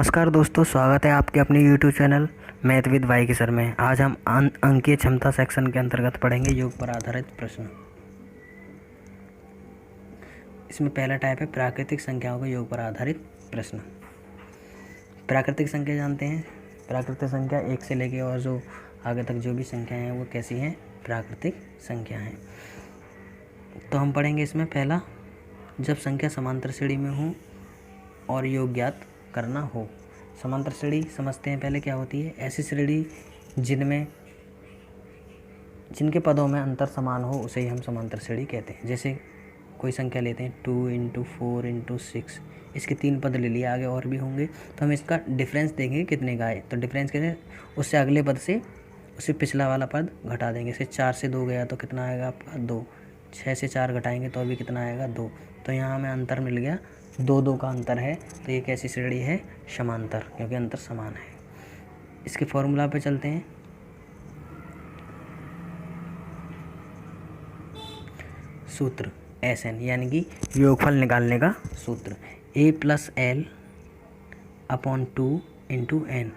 नमस्कार दोस्तों, स्वागत है आपके अपने YouTube channel math with Y K sir में। आज हम अंकीय क्षमता सेक्शन के अंतर्गत पढ़ेंगे योग पर आधारित प्रश्न। इसमें पहला टाइप है प्राकृतिक संख्याओं के योग पर आधारित प्रश्न। प्राकृतिक संख्या जानते हैं, प्राकृतिक संख्या एक से लेके और जो आगे तक जो भी संख्याएं हैं वो कैसी हैं, प्राकृतिक संख्या हैं। तो हम पढ़ेंगे इसमें पहला, जब संख्या समांतर श्रेणी में हो और योग ज्ञात करना हो। समांतर श्रेणी समझते हैं पहले क्या होती है। ऐसी श्रेणी जिनके पदों में अंतर समान हो उसे ही हम समांतर श्रेणी कहते हैं। जैसे कोई संख्या लेते हैं 2 × 4 × 6, इसके 3 पद ले लिए, आगे और भी होंगे तो हम इसका डिफरेंस देंगे कितने का है। तो डिफरेंस कैसे, उससे अगले पद से उससे पिछला वाला पद घटा देंगे। जैसे 4 से 2 गया तो कितना आएगा आपका 2, 6 से 4 घटाएंगे तो अभी कितना आएगा 2। तो यहाँ हमें अंतर मिल गया, 2 का अंतर है। तो ये कैसी श्रेणी है, समांतर, क्योंकि अंतर समान है। इसके फॉर्मूला पे चलते हैं। सूत्र SN यानी कि योगफल निकालने का सूत्र A+L/2 × n।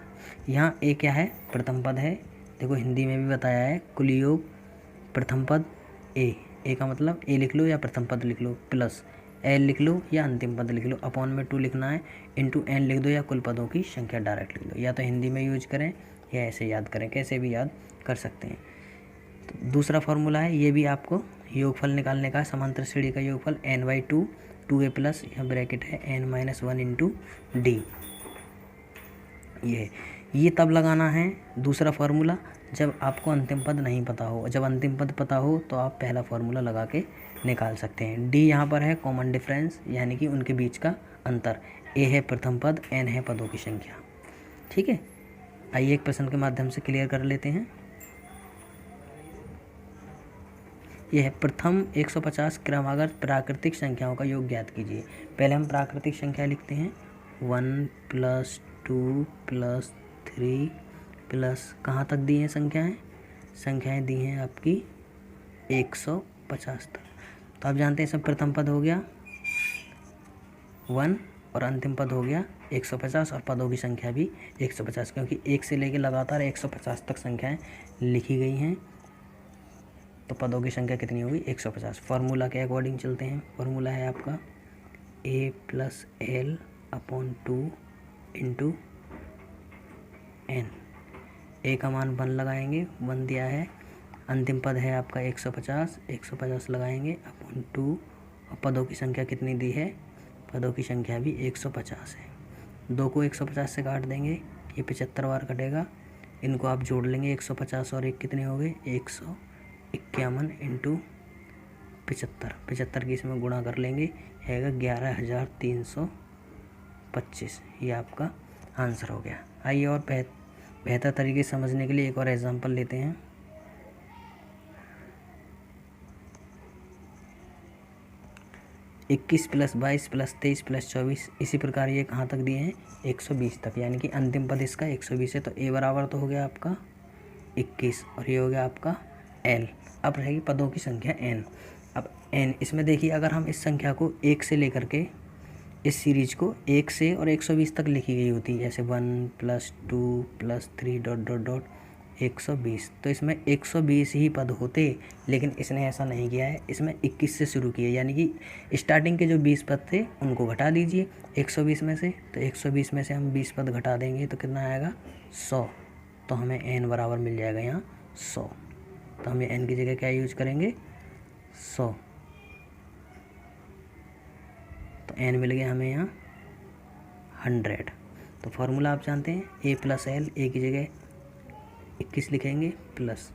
यहाँ A क्या है, प्रथम पद है। देखो हिंदी में भी बताया है, कुल योग प्रथम पद A का मतलब A लिख लो या प्रथम पद लिख लो, प्लस L लिख लो या अंतिम पद लिख लो, अपॉन में 2 लिखना है, इंटू n लिख दो या कुल पदों की संख्या डायरेक्ट लिख दो। या तो हिंदी में यूज करें या ऐसे याद करें, कैसे भी याद कर सकते हैं। तो दूसरा फॉर्मूला है, ये भी आपको योगफल निकालने का, समांतर श्रेणी का योगफल n/2 2a प्लस यहाँ ब्रैकेट है n-1 × d। ये तब लगाना है दूसरा फार्मूला जब आपको अंतिम पद नहीं पता हो। जब अंतिम पद पता हो तो आप पहला फार्मूला लगा के निकाल सकते हैं। डी यहाँ पर है कॉमन डिफरेंस, यानी कि उनके बीच का अंतर। ए है प्रथम पद, एन है पदों की संख्या। ठीक है, आइए एक प्रश्न के माध्यम से क्लियर कर लेते हैं। यह है प्रथम 150 क्रमागत प्राकृतिक संख्याओं का योग ज्ञात कीजिए। पहले हम प्राकृतिक संख्या लिखते हैं 1 + 2 + 3 प्लस, कहाँ तक दी हैं संख्याएं दी हैं आपकी 150 तक। तो आप जानते हैं इसमें प्रथम पद हो गया 1 और अंतिम पद हो गया 150 और पदों की संख्या भी 150, क्योंकि 1 से लेकर लगातार 150 तक संख्याएं लिखी गई हैं। तो पदों की संख्या कितनी होगी, 150। फार्मूला के अकॉर्डिंग चलते हैं। फार्मूला है आपका A+L/2 × n। A का मान 1 लगाएंगे, 1 दिया है। अंतिम पद है आपका 150 लगाएंगे अपॉन 2, और पदों की संख्या कितनी दी है, पदों की संख्या भी 150 है। 2 को 150 से काट देंगे, ये 75 बार कटेगा। इनको आप जोड़ लेंगे, 150 और 1 कितने हो गए, 151 × 75। 75 की इसमें गुणा कर लेंगे, आएगा 11,325। ये आपका आंसर हो गया। आइए और बेहतर तरीके से समझने के लिए एक और एग्जांपल लेते हैं। इक्कीस + 22 + 23 + 24, इसी प्रकार ये कहाँ तक दिए हैं, 120 तक, यानी कि अंतिम पद इसका 120 है। तो A बराबर तो हो गया आपका 21 और ये हो गया आपका L। अब रहेगी पदों की संख्या n। अब n, इसमें देखिए अगर हम इस संख्या को 1 से लेकर के इस सीरीज को 1 से और 120 तक लिखी गई होती है, जैसे 1 + 2 + 3 ... 120, तो इसमें 120 ही पद होते, लेकिन इसने ऐसा नहीं किया है। इसमें 21 से शुरू किया, यानी कि स्टार्टिंग के जो 20 पद थे उनको घटा दीजिए 120 में से। तो 120 में से हम 20 पद घटा देंगे तो कितना आएगा, 100। तो हमें n बराबर मिल जाएगा यहाँ 100। तो हम n की जगह क्या यूज करेंगे, 100। तो n मिल गया हमें यहाँ 100। तो फार्मूला आप जानते हैं, A+L, A की जगह 21 लिखेंगे, प्लस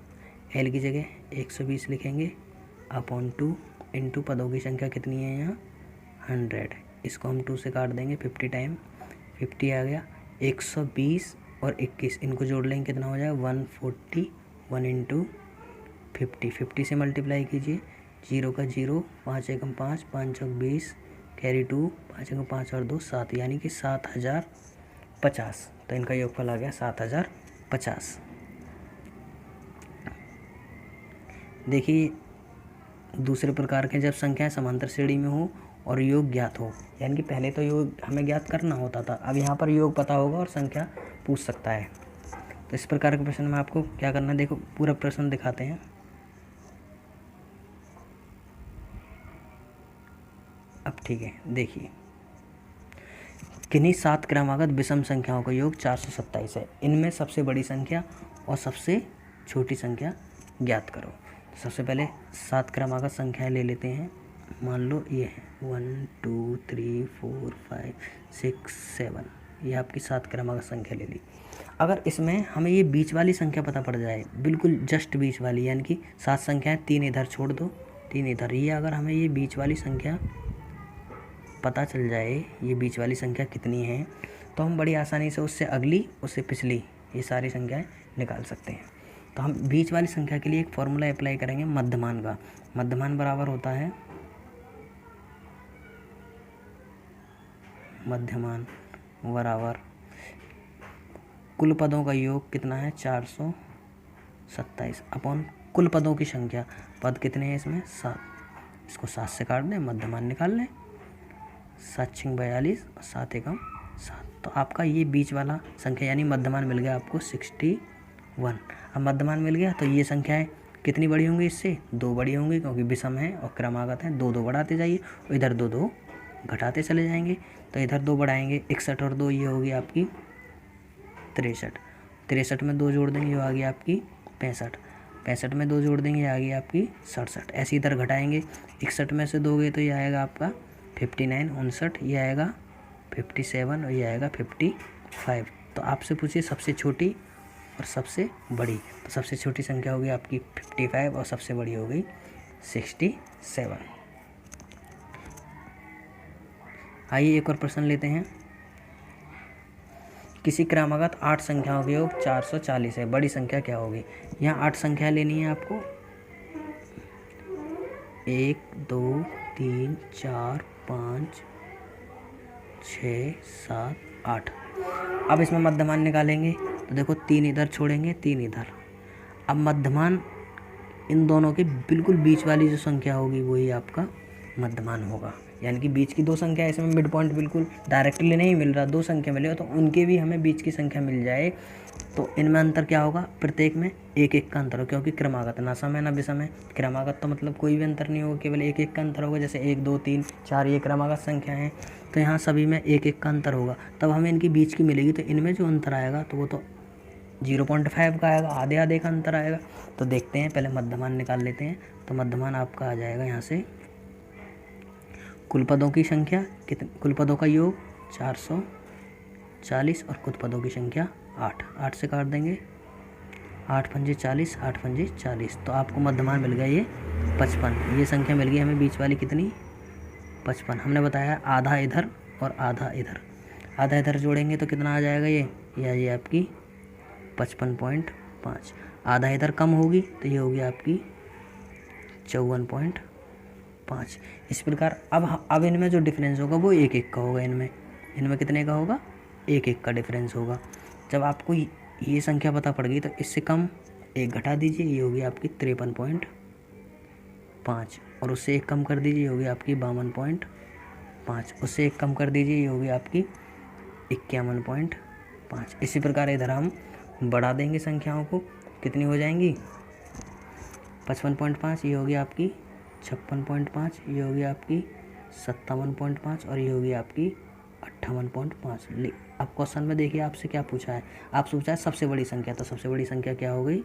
L की जगह 120 लिखेंगे, अपॉन 2 × पदों की संख्या कितनी है यहाँ 100। इसको हम 2 से काट देंगे, 50 टाइम 50 आ गया। 120 और 21 इनको जोड़ लेंगे, कितना हो जाएगा 141 × 50। 50 से मल्टीप्लाई कीजिए, 0 का 0, 5 × 5, 5 × 20, कैरी 2, 5 × 5 और 2 7, यानी कि 7050। तो इनका योगफल आ गया 7050। देखिए दूसरे प्रकार के, जब संख्याएं समांतर श्रेणी में हो और योग ज्ञात हो, यानी कि पहले तो योग हमें ज्ञात करना होता था, अब यहाँ पर योग पता होगा और संख्या पूछ सकता है। तो इस प्रकार के प्रश्न में आपको क्या करना है, देखो पूरा प्रश्न दिखाते हैं। अब ठीक है, देखिए किन्हीं 7 क्रमागत विषम संख्याओं का योग 427 है, इनमें सबसे बड़ी संख्या और सबसे छोटी संख्या ज्ञात करो। सबसे पहले 7 क्रमागत संख्याएं ले लेते हैं। मान लो ये है 1 2 3 4 5 6 7, ये आपकी 7 क्रमागत संख्या ले ली। अगर इसमें हमें ये बीच वाली संख्या पता पड़ जाए, बिल्कुल जस्ट बीच वाली, यानी कि 7 संख्याएं, 3 इधर छोड़ दो 3 इधर, ये अगर हमें ये बीच वाली संख्या पता चल जाए, ये बीच वाली संख्या कितनी है, तो हम बड़ी आसानी से उससे अगली उससे पिछली ये सारी संख्याएं निकाल सकते हैं। तो हम बीच वाली संख्या के लिए एक फॉर्मूला अप्लाई करेंगे मध्यमान का। मध्यमान बराबर होता है, मध्यमान बराबर कुल पदों का योग कितना है 427 अपॉन कुल पदों की संख्या। पद कितने हैं इसमें 7, इसको 7 से काट दें, मध्यमान निकाल लें। 7 6 42 और 7 एकम 7, तो आपका ये बीच वाला संख्या यानी मध्यमान मिल गया आपको 61। अब मध्यमान मिल गया तो ये संख्याएं कितनी बड़ी होंगी, इससे 2 बड़ी होंगी, क्योंकि विषम है और क्रमागत है। 2 2 बढ़ाते जाइए और इधर 2 2 घटाते चले जाएंगे। तो इधर 2 बढ़ाएंगे 61 और 2 ये होगी आपकी 63। 63 में 2 जोड़ देंगे, ये आ गई आपकी 65। 65 में 2 जोड़ देंगे, ये आ गई आपकी 67। ऐसे इधर घटाएंगे, 61 में से 2 गए तो ये आएगा आपका 59, 59, ये आएगा 57 और ये आएगा 55। तो आपसे पूछिए सबसे छोटी और सबसे बड़ी, तो सबसे छोटी संख्या होगी आपकी 55 और सबसे बड़ी हो गई 67। आइए एक और प्रश्न लेते हैं। किसी क्रमागत 8 संख्याओं का योग 440 है, बड़ी संख्या क्या होगी। यहाँ 8 संख्या लेनी है आपको, 1 2 3 4 5 6 7 8। अब इसमें मध्यमान निकालेंगे तो देखो 3 इधर छोड़ेंगे 3 इधर। अब मध्यमान इन दोनों के बिल्कुल बीच वाली जो संख्या होगी वही आपका मध्यमान होगा, यानी कि बीच की 2 संख्या, इसमें मिड पॉइंट बिल्कुल डायरेक्टली नहीं मिल रहा, 2 संख्या मिलेगा तो उनके भी हमें बीच की संख्या मिल जाए, तो इनमें अंतर क्या होगा, प्रत्येक में 1 1 का अंतर हो, क्योंकि क्रमागत ना सम है ना विषम है। क्रमागत तो मतलब कोई भी अंतर नहीं होगा, केवल 1 1 का अंतर होगा। जैसे 1 2 3 4 ये क्रमागत संख्या है, तो यहाँ सभी में 1 1 का अंतर होगा, तब हमें इनकी बीच की मिलेगी। तो इनमें जो अंतर आएगा तो वो तो 0.5 का आएगा, आधे आधे का अंतर आएगा। तो देखते हैं, पहले मध्यमान निकाल लेते हैं। तो मध्यमान आपका आ जाएगा यहाँ से कुल पदों की संख्या कितने, कुल पदों का योग 440 और कुल पदों की संख्या 8, 8 से काट देंगे, 8 पंजे 40, 8 पंजे 40, तो आपको मध्यमान मिल गया ये 55। ये संख्या मिल गई हमें बीच वाली कितनी 55। हमने बताया आधा इधर और आधा इधर, आधा इधर जोड़ेंगे तो कितना आ जाएगा ये आपकी 55.5। आधा इधर कम होगी तो ये होगी आपकी 54.5। इस प्रकार अब इनमें जो डिफरेंस होगा वो 1 1 का होगा। इनमें कितने का होगा 1 1 का डिफरेंस होगा। जब आपको ये संख्या पता पड़ गई तो इससे कम 1 घटा दीजिए, ये होगी आपकी 53.5, और उससे 1 कम कर दीजिए, ये होगी आपकी 52.5, उससे 1 कम कर दीजिए, ये होगी आपकी 51.5। इसी प्रकार इधर हम बढ़ा देंगे संख्याओं को, कितनी हो जाएंगी 55.5, ये होगी आपकी 56.5, ये होगी आपकी 57.5 और ये होगी आपकी 58.5। अब क्वेश्चन में देखिए आपसे क्या पूछा है, आप पूछा है सबसे बड़ी संख्या, तो सबसे बड़ी संख्या क्या हो गई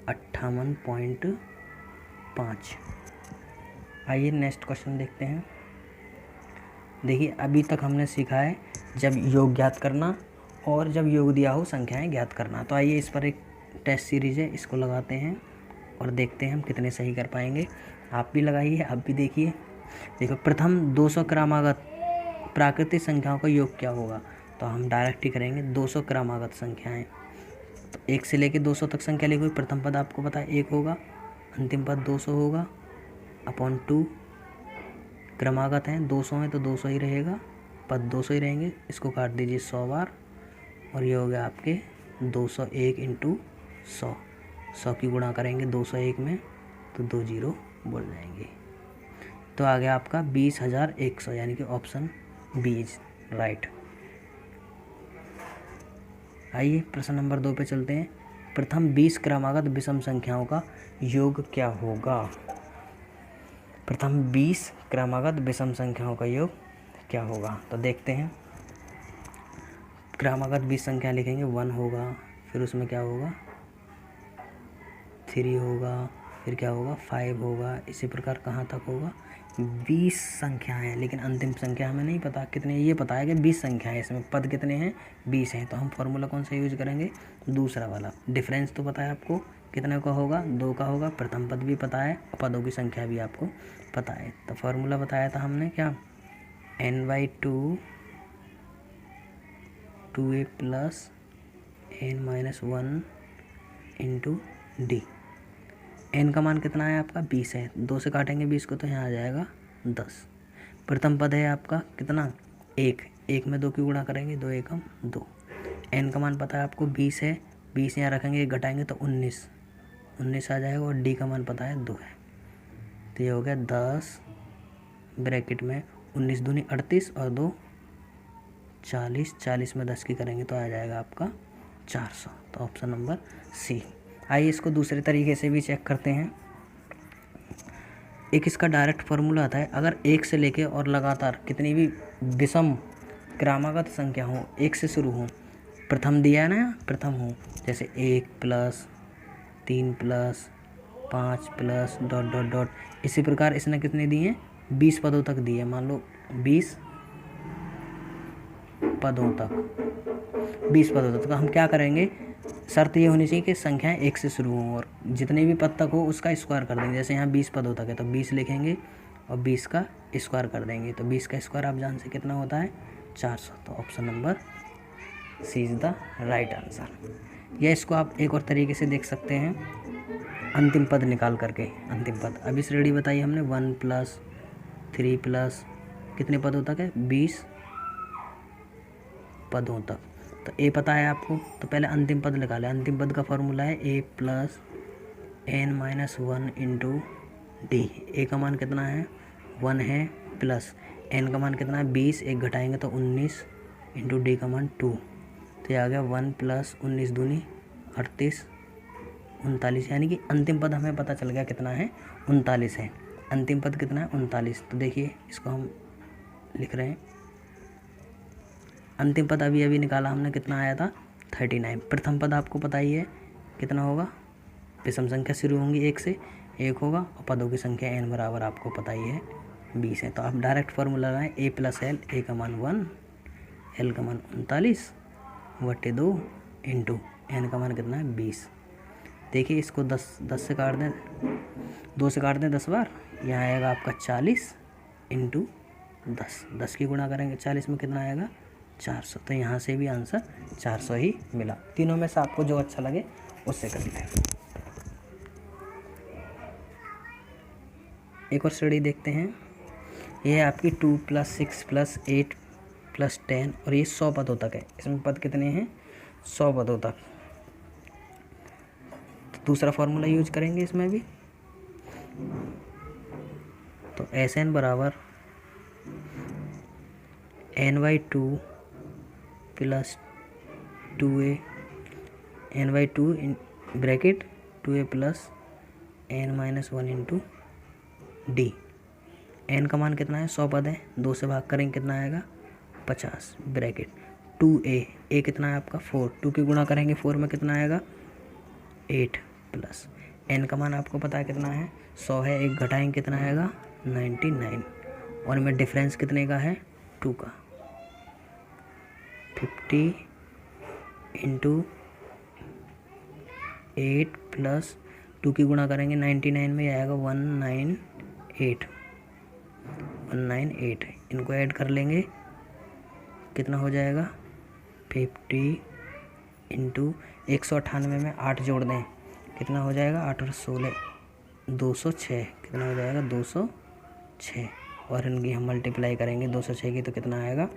58.5। आइए नेक्स्ट क्वेश्चन देखते हैं। देखिए अभी तक हमने सीखा है जब योग ज्ञात करना और जब योग दिया हो संख्याएं ज्ञात करना। तो आइए इस पर एक टेस्ट सीरीज है, इसको लगाते हैं और देखते हैं हम कितने सही कर पाएंगे। आप भी लगाइए, आप भी देखिए। देखो प्रथम 200 क्रमागत प्राकृतिक संख्याओं का योग क्या होगा, तो हम डायरेक्ट ही करेंगे 200 क्रमागत संख्याएं। तो 1 से लेकर 200 तक संख्या लिखी हुई, प्रथम पद आपको पता है 1 होगा, अंतिम पद 200 होगा अपॉन 2। क्रमागत हैं 200 है तो 200 ही रहेगा, पद 200 ही रहेंगे। इसको काट दीजिए 100 बार और ये हो गया आपके 201 इंटू 100 की गुणा करेंगे 201 में तो 2 0 बोल जाएंगे। तो आ गया आपका 20,100, यानी कि ऑप्शन बी इज राइट। आइए प्रश्न नंबर 2 पे चलते हैं। प्रथम 20 क्रमागत विषम संख्याओं का योग क्या होगा? प्रथम 20 क्रमागत विषम संख्याओं का योग क्या होगा? तो देखते हैं। क्रमागत 20 संख्या लिखेंगे, 1 होगा, फिर उसमें क्या होगा 3 होगा, फिर क्या होगा 5 होगा, इसी प्रकार कहाँ तक होगा 20 संख्या है। लेकिन अंतिम संख्या हमें नहीं पता कितने, ये पता है कि 20 संख्या है, इसमें पद कितने हैं 20 हैं। तो हम फॉर्मूला कौन सा यूज करेंगे? दूसरा वाला। डिफरेंस तो पता है आपको कितने का होगा, 2 का होगा। प्रथम पद भी पता है, पदों की संख्या भी आपको पता है। तो फॉर्मूला बताया था हमने क्या, n/2 2a plus n-1 into D. n का मान कितना है आपका 20 है, 2 से काटेंगे 20 को तो यहाँ आ जाएगा 10। प्रथम पद है आपका कितना 1 में 2 की गुणा करेंगे, 2 एकम 2। n का मान पता है आपको 20 है, 20 यहाँ रखेंगे, घटाएंगे तो 19 आ जाएगा, और डी का मान पता है 2 है। तो ये हो गया 10 ब्रैकेट में 19 दूनी 38 और 2 40 में 10 की करेंगे तो आ जाएगा आपका 400। तो ऑप्शन नंबर सी। आइए इसको दूसरे तरीके से भी चेक करते हैं। एक इसका डायरेक्ट फार्मूला आता है, अगर 1 से लेके और लगातार कितनी भी विषम क्रमागत संख्या हो, 1 से शुरू हो, प्रथम दिया है ना, प्रथम हो, जैसे 1 प्लस 3 प्लस 5 प्लस ... इसी प्रकार इसने कितने दिए 20 पदों तक दिए। मान लो 20 पदों तक तो हम क्या करेंगे, शर्त ये होनी चाहिए कि संख्याएं 1 से शुरू हों और जितने भी पद तक हो उसका स्क्वायर कर देंगे। जैसे यहाँ 20 पदों तक है तो 20 लिखेंगे और 20 का स्क्वायर कर देंगे, तो 20 का स्क्वायर आप जान से कितना होता है 400। तो option number C is the right answer. या इसको आप एक और तरीके से देख सकते हैं, अंतिम पद निकाल करके। अंतिम पद अभी श्रेणी बताई हमने 1 प्लस 3 प्लस कितने पदों तक है 20 पदों तक। तो ए पता है आपको, तो पहले अंतिम पद निकालें। अंतिम पद का फॉर्मूला है a plus n-1 into d. A का मान कितना है 1 है, प्लस n का मान कितना है 20, एक घटाएंगे तो 19 इंटू डी का मान 2। तो ये आ गया 1 प्लस 19 दूनी 38 39, यानी कि अंतिम पद हमें पता चल गया कितना है 39 है। अंतिम पद कितना है 39। तो देखिए इसको हम लिख रहे हैं, अंतिम पद अभी निकाला हमने, कितना आया था 39। प्रथम पद आपको पता ही है कितना होगा, विषम संख्या शुरू होंगी 1 से, 1 होगा, और पदों की संख्या n बराबर आपको पता ही है 20 है। तो आप डायरेक्ट फार्मूला लगाएं, a प्लस एल, a का मान 1, l का मान 39/2 इंटू n का मान कितना है 20। देखिए इसको 10 से काट दें, 2 से काट दें 10 बार, यहाँ आएगा आपका 40 इंटू 10 की गुणा करेंगे 40 में कितना आएगा 400। तो यहाँ से भी आंसर 400 ही मिला। तीनों में से आपको जो अच्छा लगे उससे कर लें। एक और श्रेणी देखते हैं, ये है आपकी 2 प्लस 6 प्लस 8 प्लस 10 और ये 100 पदों तक है। इसमें पद कितने हैं 100 पदों तक। तो दूसरा फार्मूला यूज करेंगे इसमें भी। तो Sn बराबर n/2 plus 2a n/2 bracket 2a plus n-1 into D. n का मान कितना है 100 पद है, 2 से भाग करेंगे कितना आएगा 50 ब्रैकेट 2a, a कितना है आपका 4, 2 की गुणा करेंगे 4 में कितना आएगा 8 प्लस n का मान आपको पता है कितना है 100 है, एक घटाएंगे कितना आएगा 99, और इनमें डिफरेंस कितने का है 2 का। 50 इंटू 8 प्लस 2 की गुणा करेंगे 99 में आएगा 198। इनको ऐड कर लेंगे कितना हो जाएगा 50 इंटू 198 में 8 जोड़ दें कितना हो जाएगा 8 और 16 206, कितना हो जाएगा 206, और इनकी हम मल्टीप्लाई करेंगे 206 की तो कितना आएगा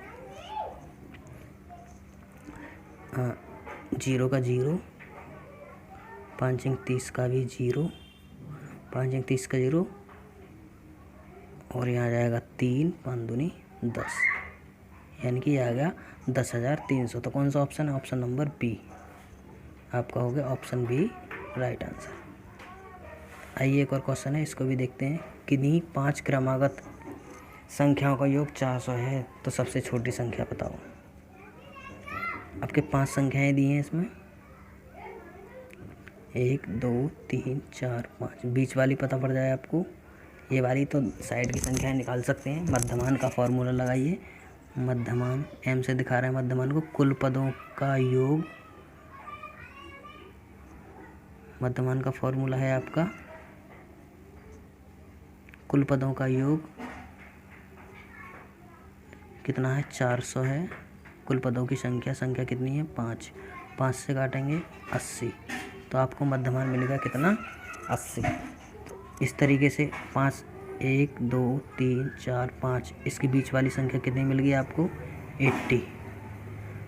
0 का 0, 5 × 30 का भी 0, 5 × 30 का 0, और यहाँ जाएगा 3 5 दूनी 10, यानी कि यह आ गया 10,300। तो कौन सा ऑप्शन है? ऑप्शन नंबर बी आपका हो गया ऑप्शन बी राइट आंसर। आइए एक और क्वेश्चन है, इसको भी देखते हैं। किन्हीं 5 क्रमागत संख्याओं का योग 400 है, तो सबसे छोटी संख्या बताओ। आपके 5 संख्याएं दी हैं इसमें, 1 2 3 4 5, बीच वाली पता पड़ जाए आपको। ये वाली तो साइड की संख्याएं निकाल सकते हैं। मध्यमान का फॉर्मूला लगाइए। मध्यमान एम से दिखा रहे हैं मध्यमान को। कुल पदों का योग, मध्यमान का फॉर्मूला है आपका कुल पदों का योग कितना है? 400 है। कुल पदों की संख्या कितनी है? 5। 5 से काटेंगे 80, तो आपको मध्यमान मिलेगा कितना? 80। इस तरीके से 5 1 2 3 4 5, इसके बीच वाली संख्या कितनी मिल गई आपको? 80।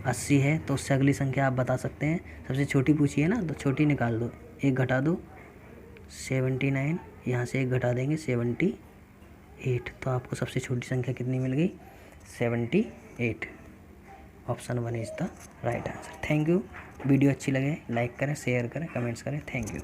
80 है तो उससे अगली संख्या आप बता सकते हैं। सबसे छोटी पूछी है ना, तो छोटी निकाल दो, 1 घटा दो 79, यहाँ से 1 घटा देंगे 78, तो आपको सबसे छोटी संख्या कितनी मिल गई? 78। Option 1 is the right answer. Thank you. Video अच्छी लगे लाइक करें, शेयर करें, कमेंट्स करें। Thank you.